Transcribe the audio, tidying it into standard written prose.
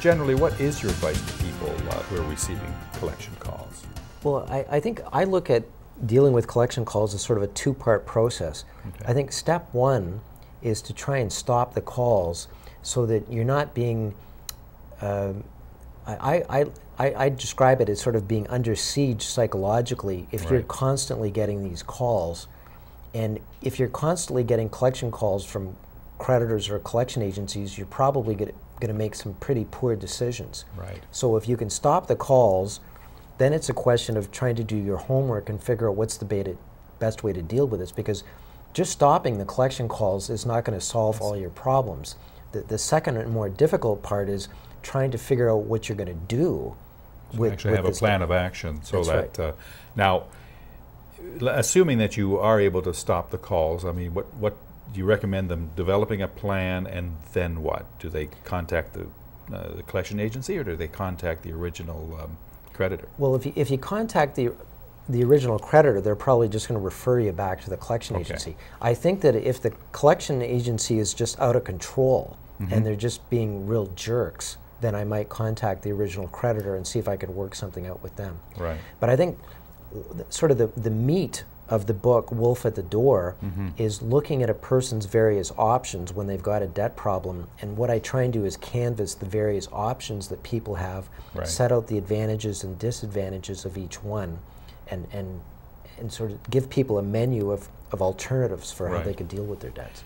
generally, what is your advice to people who are receiving collection calls? Well, I think I look at dealing with collection calls as sort of a two-part process. Okay. I think step one is to try and stop the calls so that you're not being, I describe it as sort of being under siege psychologically if you're Right. constantly getting these calls. And if you're constantly getting collection calls from creditors or collection agencies, you're probably going to make some pretty poor decisions. Right. So if you can stop the calls, then it's a question of trying to do your homework and figure out what's the best way to deal with this, because just stopping the collection calls is not going to solve all your problems. The second and more difficult part is trying to figure out what you're going to do with actually have a this plan of action so That's that now, assuming that you are able to stop the calls, I mean, what do you recommend them developing a plan, and then what? Do they contact the collection agency, or do they contact the original creditor? Well, if you contact the original creditor, they're probably just going to refer you back to the collection Okay. agency. I think that if the collection agency is just out of control and they're just being real jerks, then I might contact the original creditor and see if I could work something out with them. Right. But I think sort of the meat of the book, Wolf at the Door, is looking at a person's various options when they've got a debt problem. And what I try and do is canvas the various options that people have, Right. set out the advantages and disadvantages of each one, and sort of give people a menu of alternatives for how Right. they could deal with their debts.